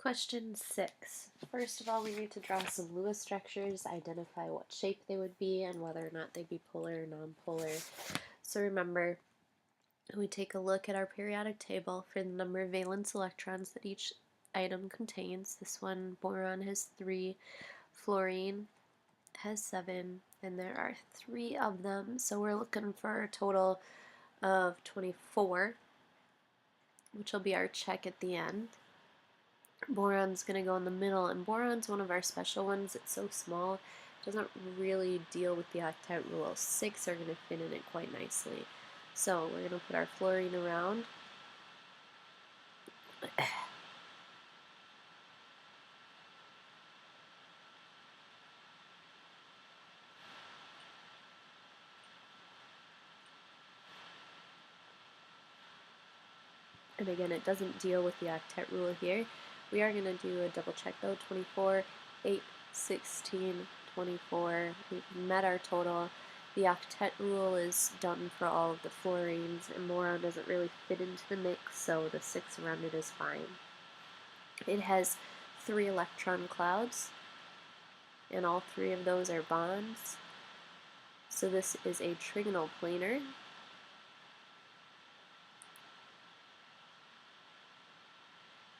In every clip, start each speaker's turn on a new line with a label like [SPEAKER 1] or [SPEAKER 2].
[SPEAKER 1] Question 6. First of all, we need to draw some Lewis structures, identify what shape they would be, and whether or not they'd be polar or nonpolar. So remember, we take a look at our periodic table for the number of valence electrons that each item contains. This one, boron has 3, fluorine has 7, and there are 3 of them. So we're looking for a total of 24, which will be our check at the end. Boron's going to go in the middle, and boron's one of our special ones. It's so small, it doesn't really deal with the octet rule. 6 are going to fit in it quite nicely. So we're going to put our fluorine around. And again, it doesn't deal with the octet rule here. We are going to do a double check though. 24, 8, 16, 24. We've met our total. The octet rule is done for all of the fluorines, and boron doesn't really fit into the mix, so the 6 around it is fine. It has 3 electron clouds, and all 3 of those are bonds. So this is a trigonal planar.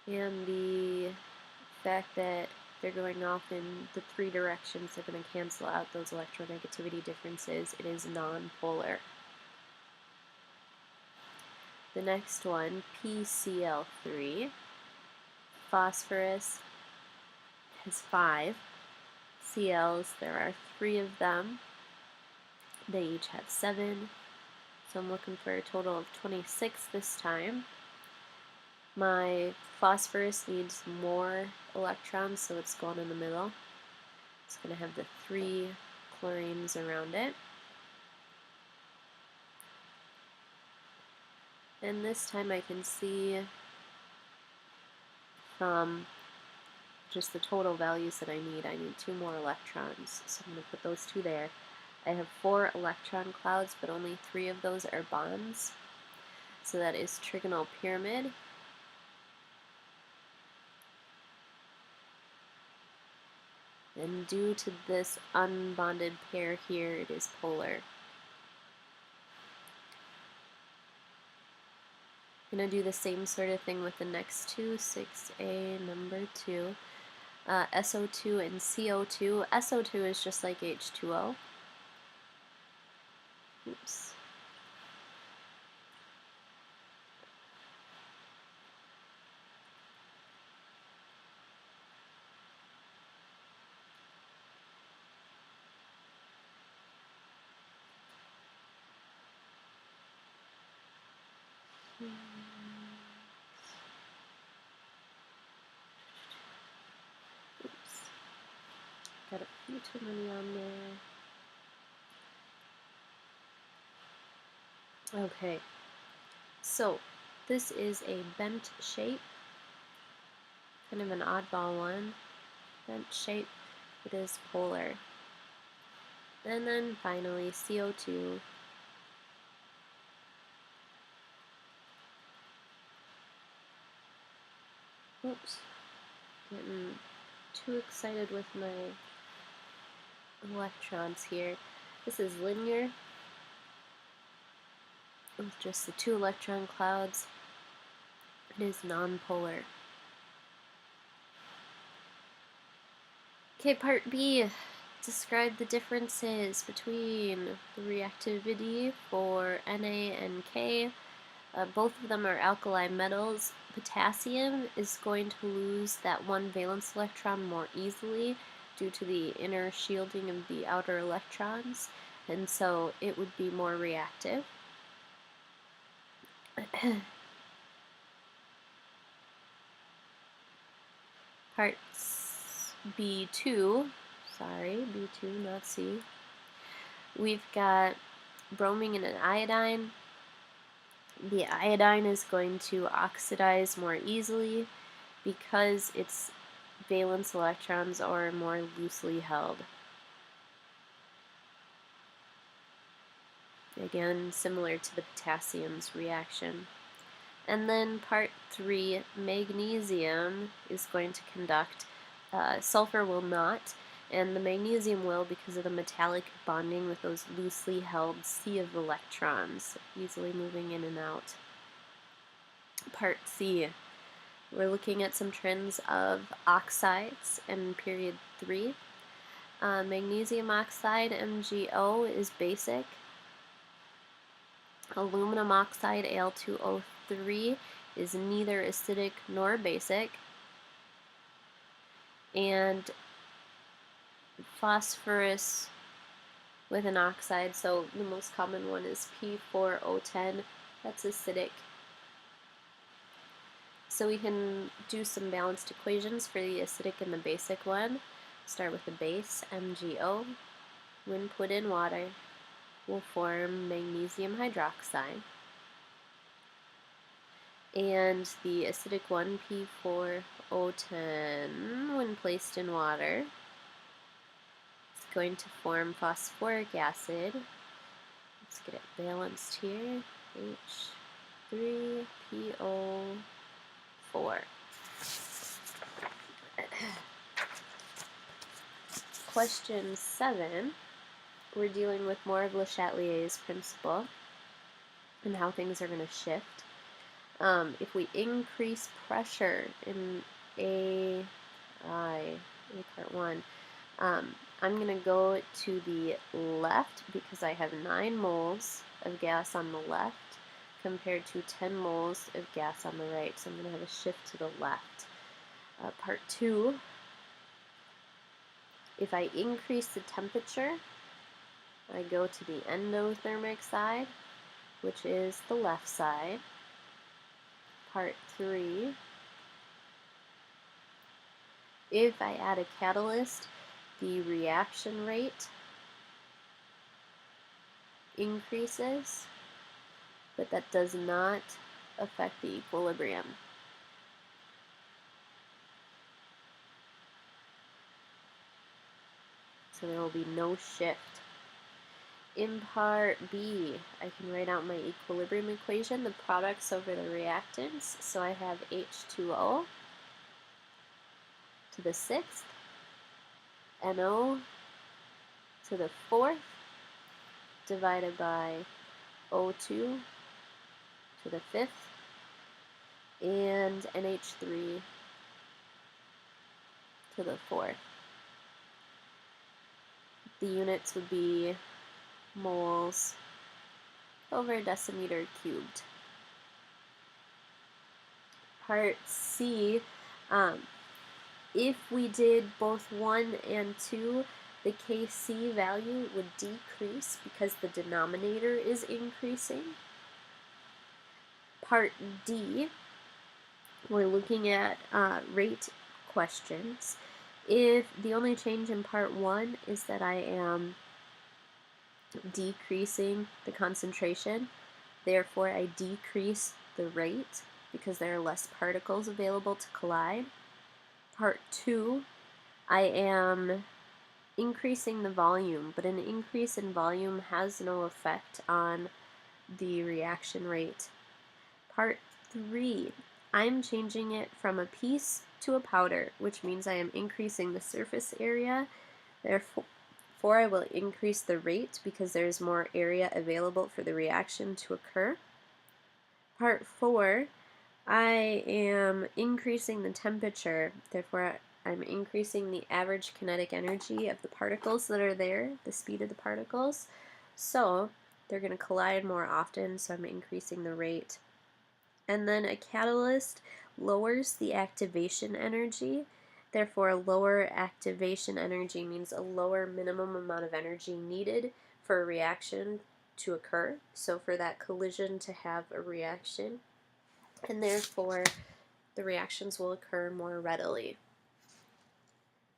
[SPEAKER 1] And the fact that they're going off in the 3 directions are going to cancel out those electronegativity differences. It is nonpolar. The next one, PCl3. Phosphorus has 5 Cls. There are 3 of them. They each have 7. So I'm looking for a total of 26 this time. My phosphorus needs more electrons, so it's going in the middle. It's going to have the 3 chlorines around it. And this time I can see from just the total values that I need 2 more electrons. So I'm going to put those 2 there. I have 4 electron clouds, but only 3 of those are bonds. So that is trigonal pyramid. And due to this unbonded pair here, it is polar. I'm going to do the same sort of thing with the next 2, 6A, number 2. SO2 and CO2. SO2 is just like H2O. Oops. Oops. Got a few too many on there. Okay. So, this is a bent shape. Kind of an oddball one. Bent shape. It is polar. And then finally, CO2. Oops. Getting too excited with my electrons here. This is linear with just the 2 electron clouds. It is nonpolar. Okay, part B. Describe the differences between the reactivity for Na and K. Both of them are alkali metals. Potassium is going to lose that 1 valence electron more easily due to the inner shielding of the outer electrons, and so it would be more reactive. Part B2, sorry, B2, not C. We've got bromine and an iodine. The iodine is going to oxidize more easily because its valence electrons are more loosely held. Again, similar to the potassium's reaction. And then part 3, magnesium is going to conduct, sulfur will not, and the magnesium will because of the metallic bonding with those loosely held sea of electrons, easily moving in and out. Part C, we're looking at some trends of oxides in period 3. Magnesium oxide, MgO, is basic. Aluminum oxide, Al2O3, is neither acidic nor basic. And phosphorus with an oxide, so the most common one is P4O10, that's acidic. So we can do some balanced equations for the acidic and the basic one. Start with the base, MgO. When put in water, will form magnesium hydroxide. And the acidic one, P4O10, when placed in water, is going to form phosphoric acid. Let's get it balanced here. H3PO4. Question 7. We're dealing with more of Le Chatelier's principle and how things are going to shift. If we increase pressure in A part 1, I'm going to go to the left because I have 9 moles of gas on the left compared to 10 moles of gas on the right. So I'm going to have a shift to the left. Part 2, if I increase the temperature, I go to the endothermic side, which is the left side. Part 3, if I add a catalyst, the reaction rate increases, but that does not affect the equilibrium. So there will be no shift. In part B, I can write out my equilibrium equation, the products over the reactants. So I have H2O to the 6th, NO to the 4th, divided by O2 to the 5th, and NH3 to the 4th. The units would be moles over decimeter cubed. Part C, if we did both 1 and 2, the Kc value would decrease because the denominator is increasing. Part D, we're looking at rate questions. If the only change in part 1 is that I am decreasing the concentration, therefore I decrease the rate because there are less particles available to collide. Part 2, I am increasing the volume, but an increase in volume has no effect on the reaction rate. Part 3, I'm changing it from a piece to a powder, which means I am increasing the surface area. Therefore, I will increase the rate because there is more area available for the reaction to occur. Part 4, I am increasing the temperature. Therefore, I'm increasing the average kinetic energy of the particles that are there, the speed of the particles. So they're going to collide more often, so I'm increasing the rate. And then a catalyst lowers the activation energy. Therefore, a lower activation energy means a lower minimum amount of energy needed for a reaction to occur. So for that collision to have a reaction. And therefore, the reactions will occur more readily.